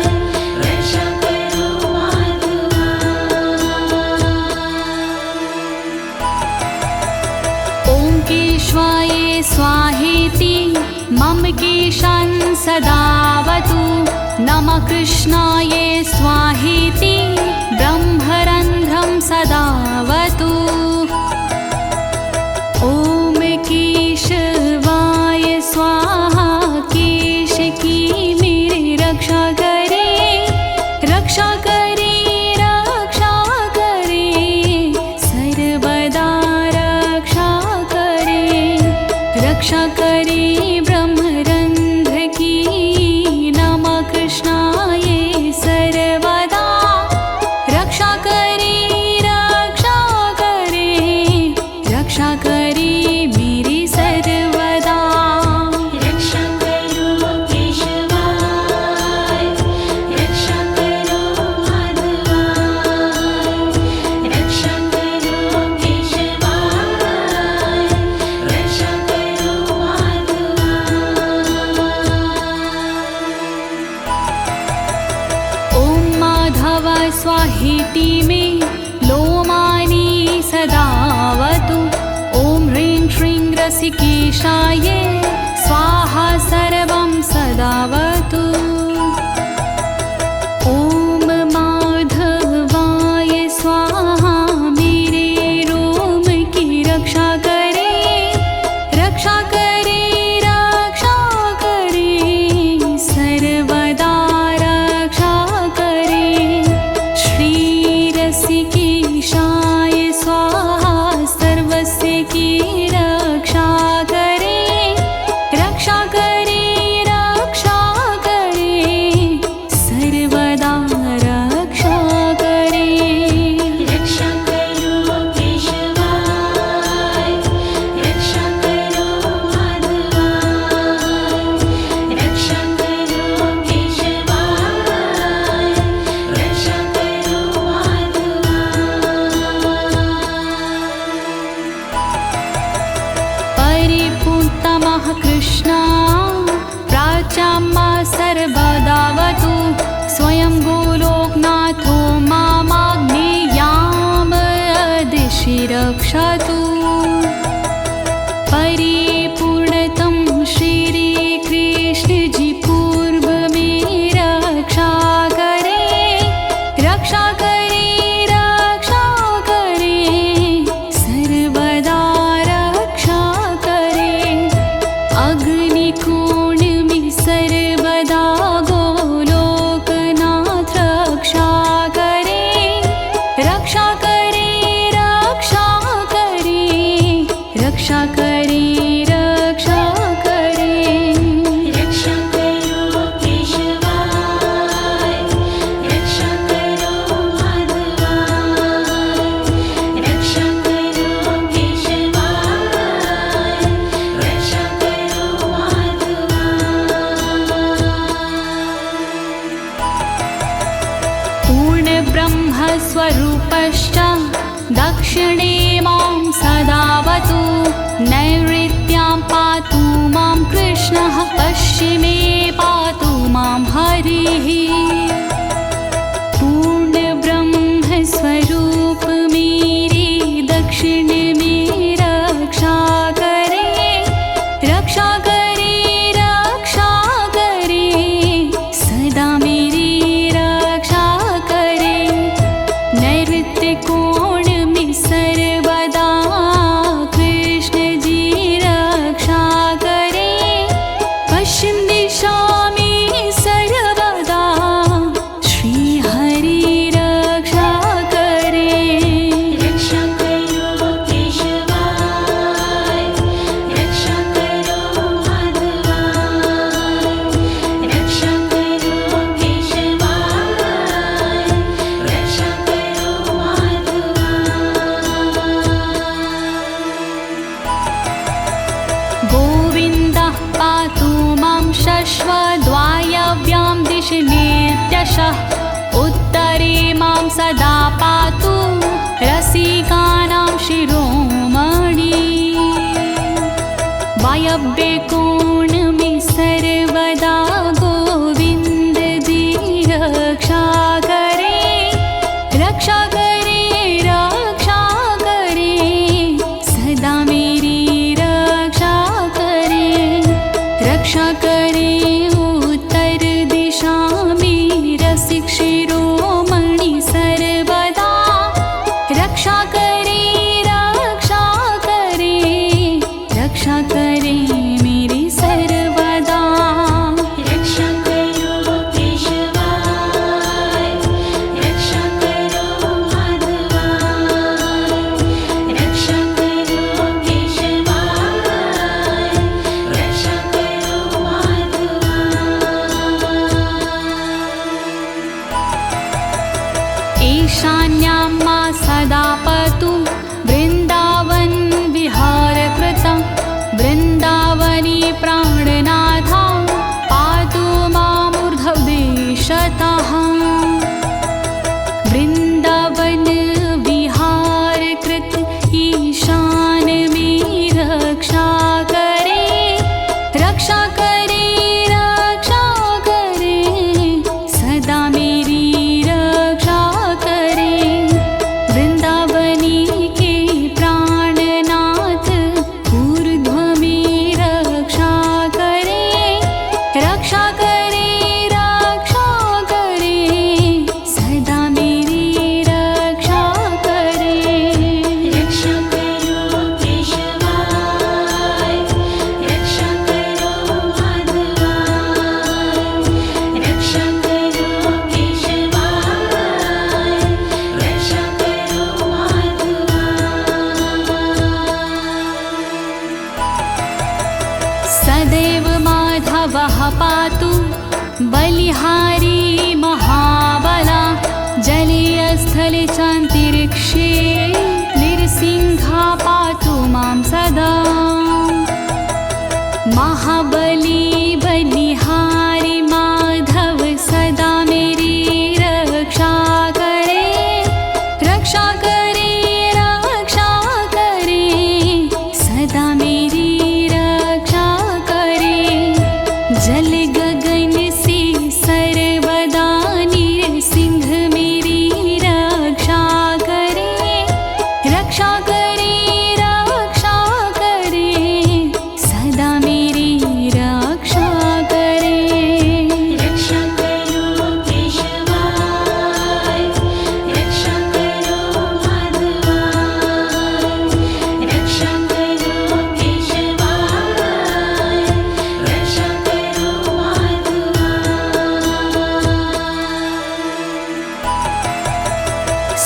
B: रक्षा करो माधवाय।
A: ॐ केशवाय स्वाहेति मम केशान् सदावतु। नमः कृष्णाय स्वाहेति ब्रह्मरन्ध्रं सदावतु। ॐ केशवाय स्वाहा केश की मेरी रक्षा करे, रक्षा करे, रक्षा करे, सर्वदा रक्षा करे। रक्षा करे ब्रह्मरंध्र की नमः कृष्णाय सर्वदा। रक्षा करे, रक्षा करे, रक्षा करे मेरी सर्वदा।
B: रक्षा करो केशवाय, रक्षा करो माधवाय, रक्षा करो केशवाय, रक्षा करो माधवाय।
A: ॐ माधव स्वाहेति मे लोमानि सदावतु। ॐ ह्रीं श्रीं रसिकेशाय स्वाहा सर्वं सदावतु। ॐ माधवाय स्वाहा मेरे रोम की रक्षा करे, रक्षा करे, रक्षा करे, सर्वदा रक्षा करे। श्री रसिकेशाय स्वाहा सर्वस्य रक्षा करे रक्षा करे सर्वदा रक्षा करे अग्निकोण में सर्वदा गोलोकनाथ रक्षा करे रक्षा करे रक्षा करे रक्षा करे रक्षा करे
B: रक्षा करो केशवाय रक्षा करो माधवाय रक्षा करो केशवाय रक्षा करो माधवाय
A: पूर्ण ब्रह्म स्वरूपश्च दक्षिणे मां सदावतु नैऋत्यां पातु मां कृष्णः पश्चिमे पातु मां हरिः पूर्ण ब्रह्म स्वरूप मेरे दक्षिण में रक्षा करे रक्षा करे रक्षा करे सदा मेरी रक्षा करे नैऋत्य कोण में सर्वदा कृष्ण जी रक्षा करे पश्चिम दिशा में सर्वदा श्री हरि रक्षा करे
B: रक्षा करो केशवाय रक्षा करो माधवाय रक्षा करो केशवाय रक्षा करो माधवाय
A: गोविन्दः पातु मां शश्वद्वायव्यां दिशि नित्यशः उत्तरे मां सदा पातु रसिकानां शिरोमणि वायव्ये कोण में सर्वदा गोविन्द जी रक्षा करे रक्षा करे रक्षा करे सदा मेरी रक्षा करे रक्षा करे उत्तर दिशा में रसिक शिरोमणि सर्वदा रक्षा करे रक्षा करे रक्षा करे मेरी सर्वदा
B: रक्षा करो केशवाय रक्षा करो माधवाय रक्षा करो केशवाय रक्षा करो माधवाय
A: ईशान्यां मा सदा पतु वृन्दावन विहारकृतं वृन्दावनी प्राणनाथा पातु मामूर्ध्वदेशतः वृन्दावन विहारकृत ईशान में रक्षा करे रक्षा करे रक्षा करे सदा मेरी रक्षा करे वृंदावनी के प्राणनाथ ऊर्ध्व में रक्षा करे रक्षा करे रक्षा करे सदा मेरी रक्षा करे
B: रक्षा करो केशवाय रक्षा करो माधवाय रक्षा करो केशवाय रक्षा करो माधवाय
A: सदैव माधवः पातु बलिहारी महाबला जले स्थले चान्तरिक्षे नृसिंहा पातु मां सदा महाबली बलिहारी माधव सदा मेरी रक्षा करे रक्षा करे रक्षा करे सदा मेरी रक्षा करे जल गगन से सर्वदा नृसिंह मेरी रक्षा करे रक्षा करे रक्षा करे सदा मेरी रक्षा करे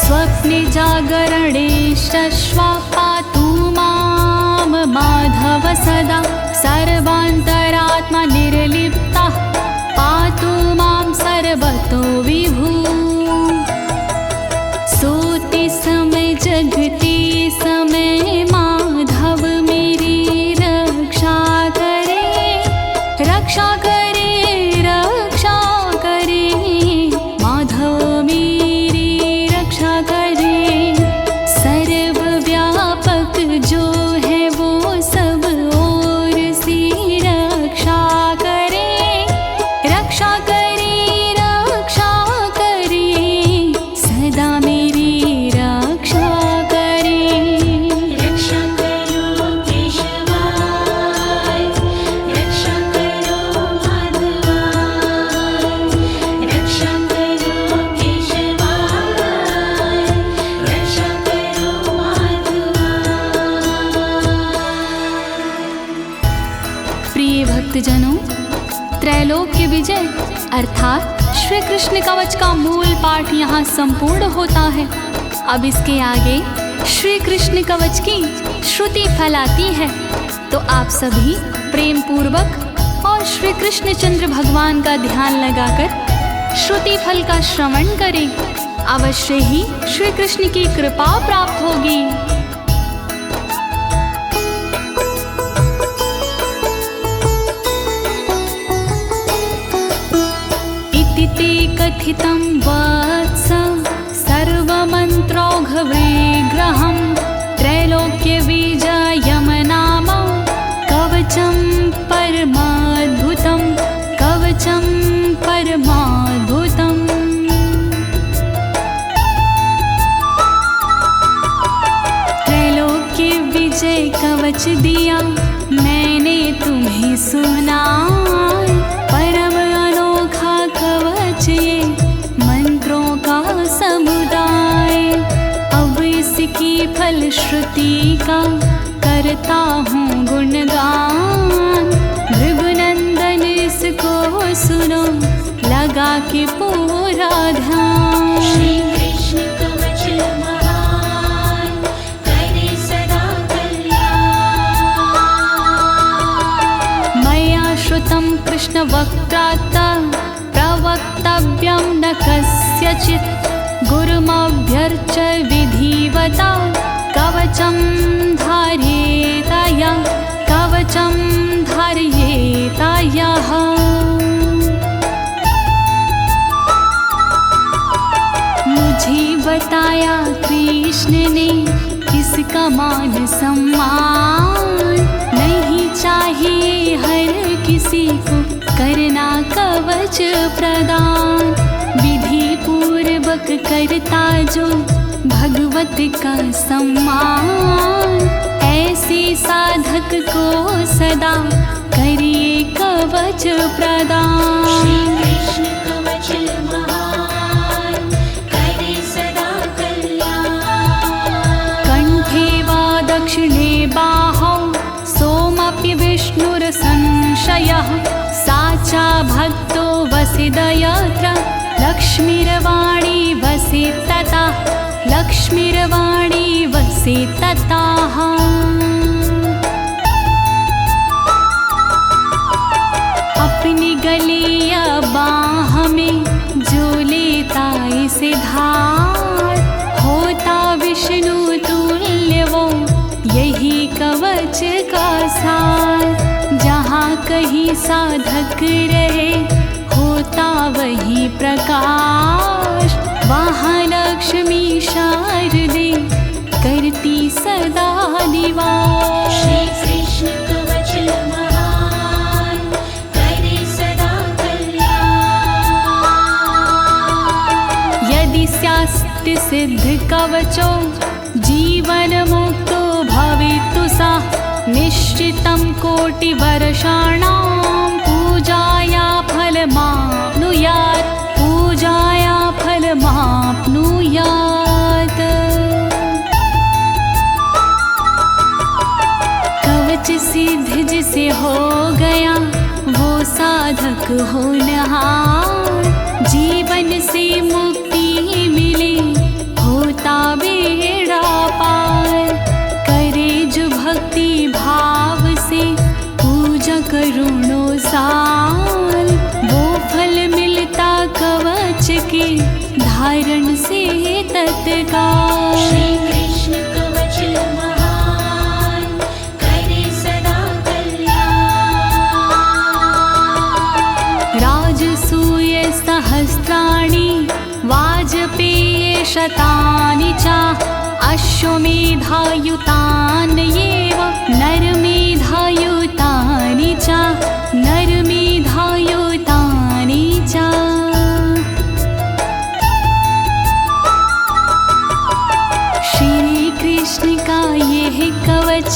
A: स्वप्ने जागरणे शश्वा पातु मां माधव सदा सर्वान्तरात्मा निर्लिप्ता पातु मां सर्वतो विभु सोते समय जगते समय माधव मेरी रक्षा करे रक्षा करे रक्षा करे माधव मेरी रक्षा करे सर्वव्यापक जो है वो सब ओर से रक्षा करे रक्षा करे रक्षा करे सदा मेरी रक्षा करे
B: रक्षा करो केशवाय रक्षा करो माधवाय रक्षा करो केशवाय रक्षा करो माधवाय।
A: प्रिय भक्तजनों, त्रैलोक्य विजय अर्थात श्री कृष्ण कवच का मूल पाठ यहाँ संपूर्ण होता है। अब इसके आगे श्री कृष्ण कवच की श्रुति फैलाती है, तो आप सभी प्रेम पूर्वक और श्री कृष्ण चंद्र भगवान का ध्यान लगाकर श्रुति फल का श्रवण करें। अवश्य ही श्री कृष्ण की कृपा प्राप्त होगी। इति ते कथितं वत्स सर्वमन्त्रौघविग्रहं त्रैलोक्यविजयं नाम कवचं परमाद्भुतं कवचं परमाद्भुतम्। त्रैलोक्य विजय कवच दिया मैंने तुम्हें सुना, परम अनोखा कवच ये मंत्रों का समुदाय। अब इसकी फलश्रुति का करता हूँ गुणगान, भृगुनंदन इसको सुनो लगा के पूरा ध्यान।
B: श्री कृष्ण कवच महान करे सदा कल्याण।
A: मया श्रुतं कृष्ण वक्त्रात् प्रवक्तव्यं न कस्यचित्, गुरुमभ्यर्च्य विधिवता कवचं धारयेताया कवचं धारयेतायाः। मुझे बताया कृष्ण ने इसका मान सम्मान, नहीं चाहिए हर किसी को करना कवच प्रदान। विधि पूर्वक करता जो भगवत का सम्मान, ऐसे साधक को सदा करिए कवच प्रदान।
B: श्री कृष्ण कवच महान करे सदा कल्याण।
A: कंठे वा दक्षिणे बाहौ सोमपि विष्णुरसंशयः, साचा भक्तो वसिदयत्र लक्ष्मीर्वाणी वसि तथा लक्ष्मीर्वाणी वसि तताः। अपनी गले या बाह में जो लेता इसे धार, होता विष्णु तुल्य वो यही कवच का सार। जहाँ कहीं साधक रहे होता वही प्रकाश, वहाँ लक्ष्मी शारदे करती सदा निवास।
B: श्री कृष्ण कवच महान करे सदा कल्याण।
A: यदि स्यास्ति सिद्ध कवचो जीवन मुक्तो भवितु सा, निश्चितं कोटिवर्षाणां पूजाया फलमाप्नुयात् पूजाया फलमाप्नुयात्। कवच सिद्ध जिसे हो गया वो साधक होनहार, जीवन से मुक्ति मिले होता तत्काल।
B: श्री कृष्ण कवच महान करे सदा कल्याण।
A: राजसूय सहस्राणि वाजपेय शतानि च अश्वमेधायुतान्येव नरमेधायुतानि च नरमेधायुतानि च। श्री कृष्ण का यह कवच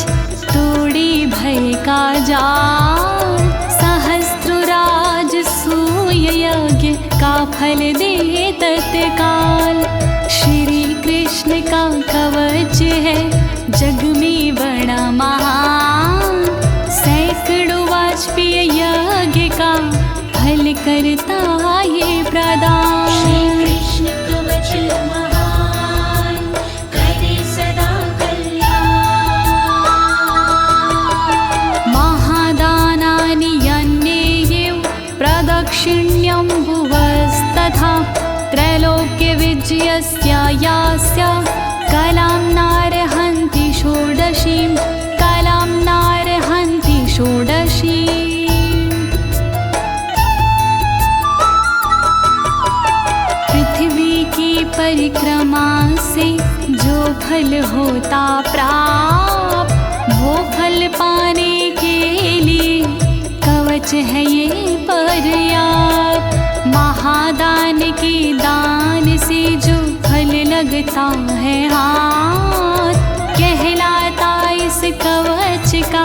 A: तोड़े भय का जाल, सहस्त्रराज सूय यज्ञ का फल दे तत्काल। श्री कृष्ण का कवच है जग में बड़ा महान, सैकड़ों वाजपेय यज्ञ का फल करता ये प्रदान।
B: श्री कृष्ण कवच महान करे सदा कल्याण।
A: महादानानि यन्नेयेव प्रदक्षिण्यं भुवस्तथा, त्रैलोक्यविजयस्य यास्य कलां नार्हन्ति षोडशीं, कलां नार्हन्ति षोडशीम्। पृथ्वी की परिक्रमा से जो फल होता प्राप्त, वो फल पाने के लिए कवच है ये पर्याप्त। महादान के दान से जो फल लगता है हाथ, कहलाता इस कवच का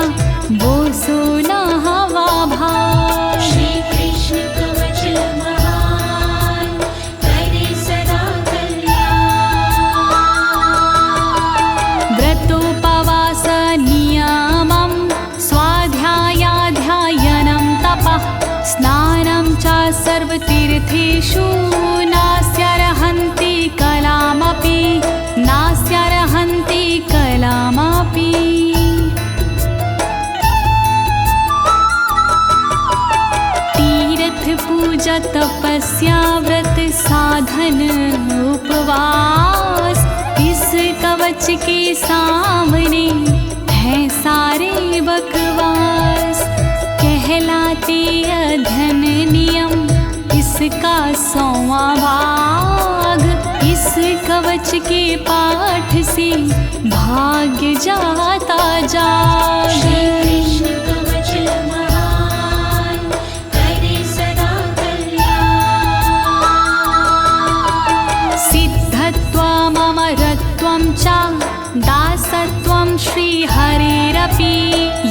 A: वो 16वां भाग।
B: श्री कृष्ण कवच महान करे सदा कल्याण।
A: व्रतोपवास नियमं स्वाध्यायाध्ययनं तपः, स्नानं च सर्वतीर्थेषु नास्यर्हन्ति कलामपि, नास्यर्हन्ति कलामपि। तीर्थ पूजा तपस्या व्रत साधन उपवास, इस कवच के सामने है सारे बकवास। कहलाते अध्ययन नियम इसका 100वां भाग, इस कवच के पाठ से भाग्य जाता जाग।
B: श्री कृष्ण कवच महान करे सदा कल्याण।
A: सिद्धत्वम् अमरत्वं च दासत्वं श्रीहरेरपि,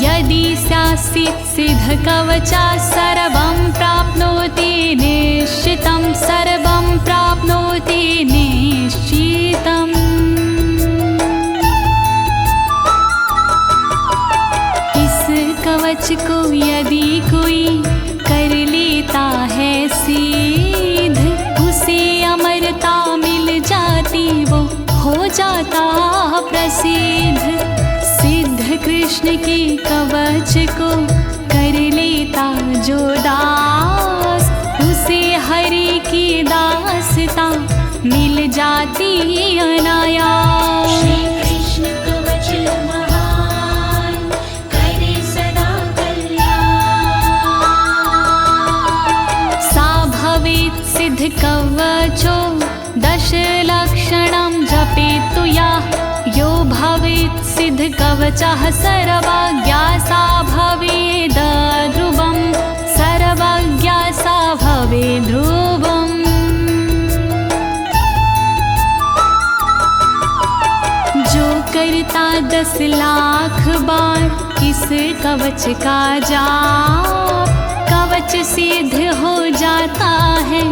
A: यदि स्यात्सित् सिद्धकवचा सर्वं प्राप्नोति निश्चितं, सर्वं प्राप्नोति निश्चितम्। इस कवच को यदि कोई कर लेता है सिद्ध, उसे अमरता मिल जाती, वो हो जाता प्रसिद्ध। सिद्ध कृष्ण के कवच को कर लेता जो दास, उसे हरि की दासता मिल जाती अनायास।
B: श्री कृष्ण कवच महान करे सदा कल्याण।
A: सा भवेत् सिद्ध कवचो दशलक्षणं जपेतु या, यो भवेत् सिद्ध कवचः सर्वज्ञा सा भवेद् ध्रुवं, सर्वज्ञा सा भवेद् ध्रुवम्। जो करता 10 लाख बार इस कवच का जाप, कवच सिद्ध हो जाता है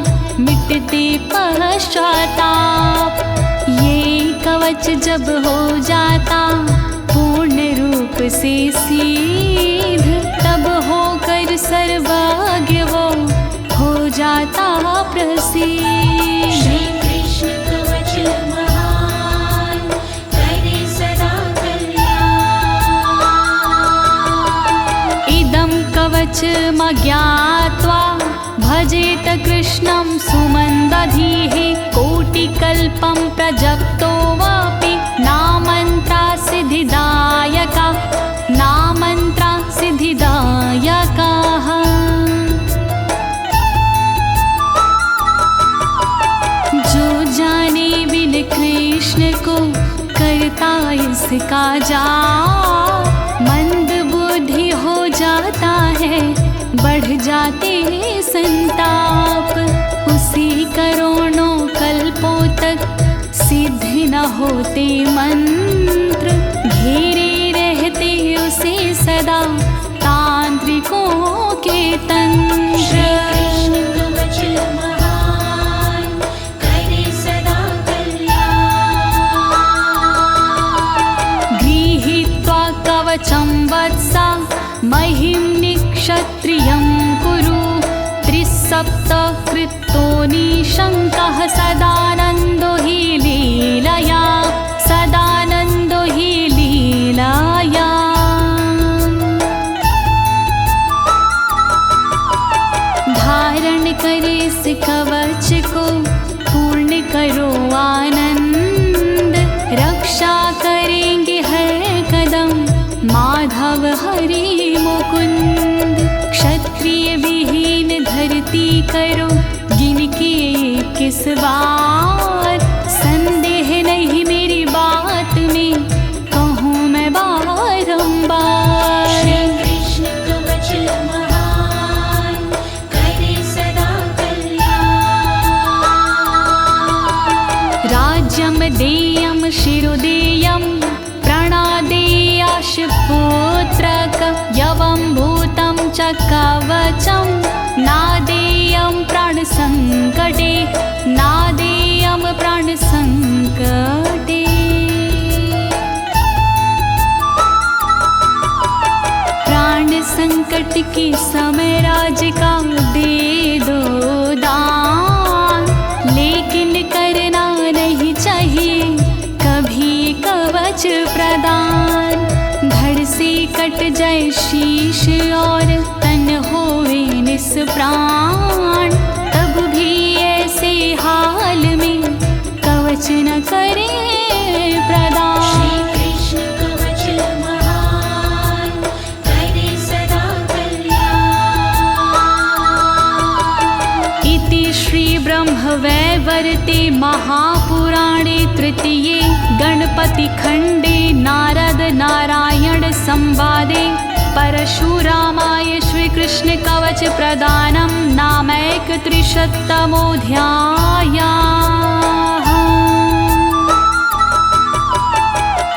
A: मिटते पश्चाताप। ये कवच जब हो जाता पूर्ण रूप से सिद्ध, तब होकर सर्वज्ञ वो हो जाता प्रसिद्ध।
B: श्री कृष्ण कवच महान करे सदा कल्याण।
A: इदं कवचमज्ञात्वा भजेत कृष्णं सुमन्दधीः, कोटिक कल्पं प्रजप्तो वापि नामन्त्रा सिद्धिदायका नामन्त्रा सिद्धिदायकाः। जो जाने बिन कृष्ण को करता इसका जाप, मंद बुद्धि हो जाता है, बढ़ जाते संताप। उसी करोड़ों कल्पों तक सिद्ध न होते मंत्र, घेरे रहते उसे सदा तांत्रिकों के तंत्र।
B: कृष्ण कवच महान करे सदा कल्याण।
A: गृहीत्वा कवचं वत्सा महिं निक्षत्रियं कुरु। त्रिसप्तकृतो निशङ्कः सदानन्दो हि लीलया सदानन्दो हि लीलया। धारण करे इस कवच को पूर्ण करो आनंद, रक्षा करेंगे हर कदम माधव हरि मुकुंद। क्षत्रिय विहीन धरती करो गिनके 21 बार, संदेह नहीं मेरी बात में कहूँ मैं बारंबार।
B: श्री कृष्ण कवच महान करे सदा कल्याण।
A: राज्यं देयं शिरोदेयं प्रणादेयाश पुत्रक, यवं भूतं च कवचं नादेयं प्राणसंकटे नादेयं प्राणसंकटे। प्राण संकट के समय राज का दे दो दान, लेकिन करना नहीं चाहिए कभी कवच प्रदान। धड़ से कट जाए शीश और तन होए निष्प्राण, तब भी ऐसे हाल में कवच न करे प्रदान।
B: श्री कृष्ण कवच महान करे सदा कल्याण।
A: इति श्री ब्रह्मवैवर्ते महापुराणे तृतीये गणपति खंडे नारद नारायण संवादे परशुरामाय श्रीकृष्ण कवच प्रदानं नामैकत्रिशतमोऽध्यायः।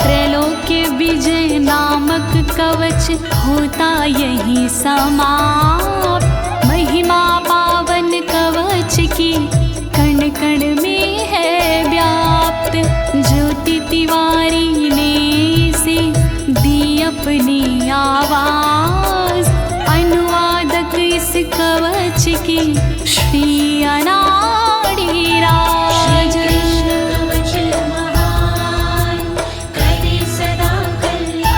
A: त्रैलोक्य विजय नामक कवच होता यही समाप्त। महिमा पावन कवच की कण कण में है व्याप्त। ज्योति तिवारी ने से दी अपनी आवाज, अनुवादक इस कवच की श्री अनाड़ी राज।
B: कृष्ण कवच महान करे सदा कल्याण।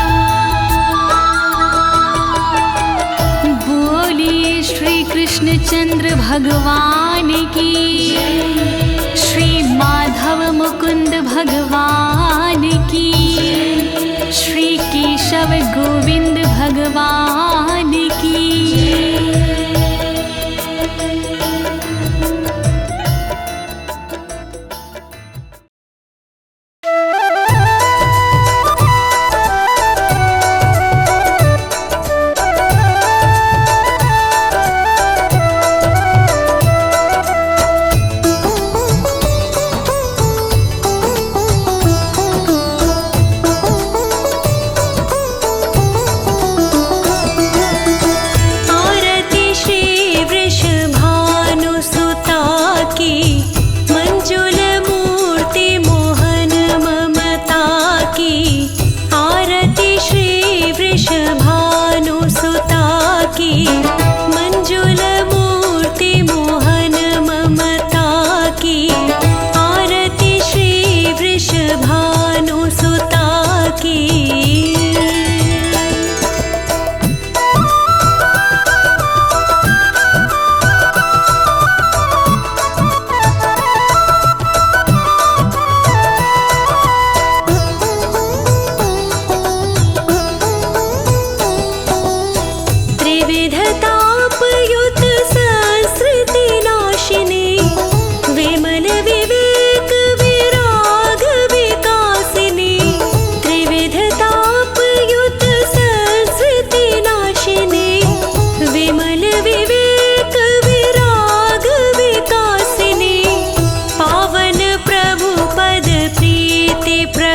A: बोलिए श्री कृष्णचंद्र भगवान की, श्री माधव मुकुंद भगवान की, श्री केशव गोविंद भगवान की।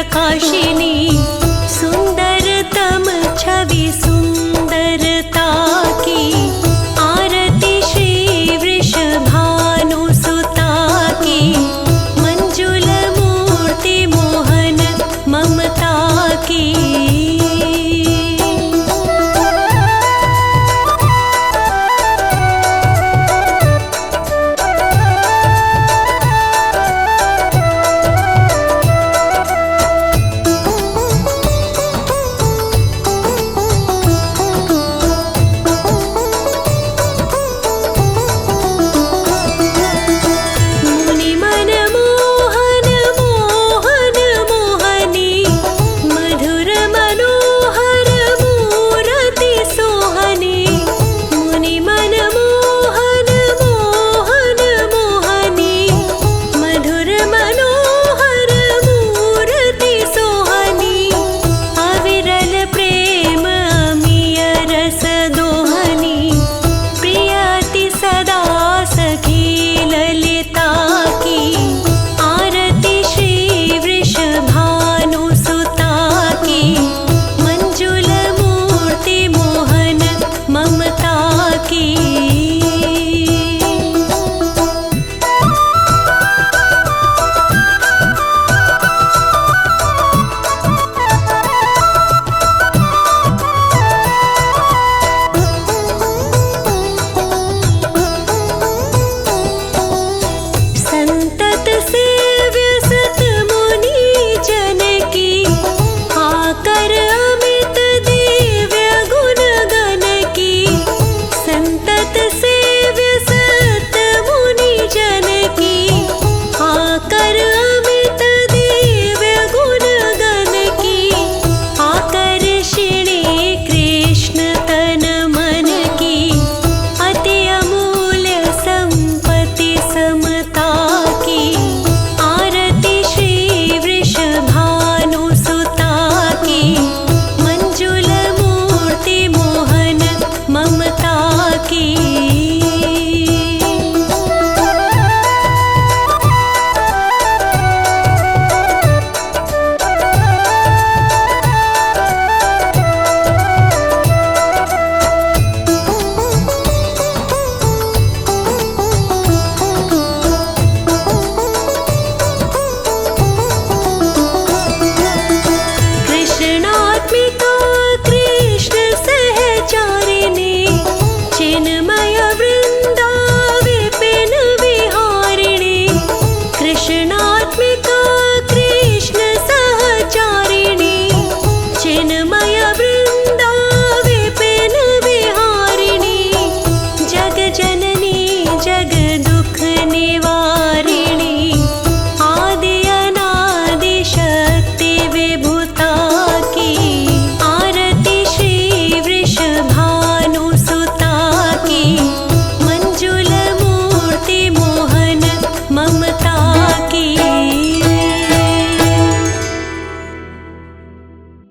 C: प्रकाशिनी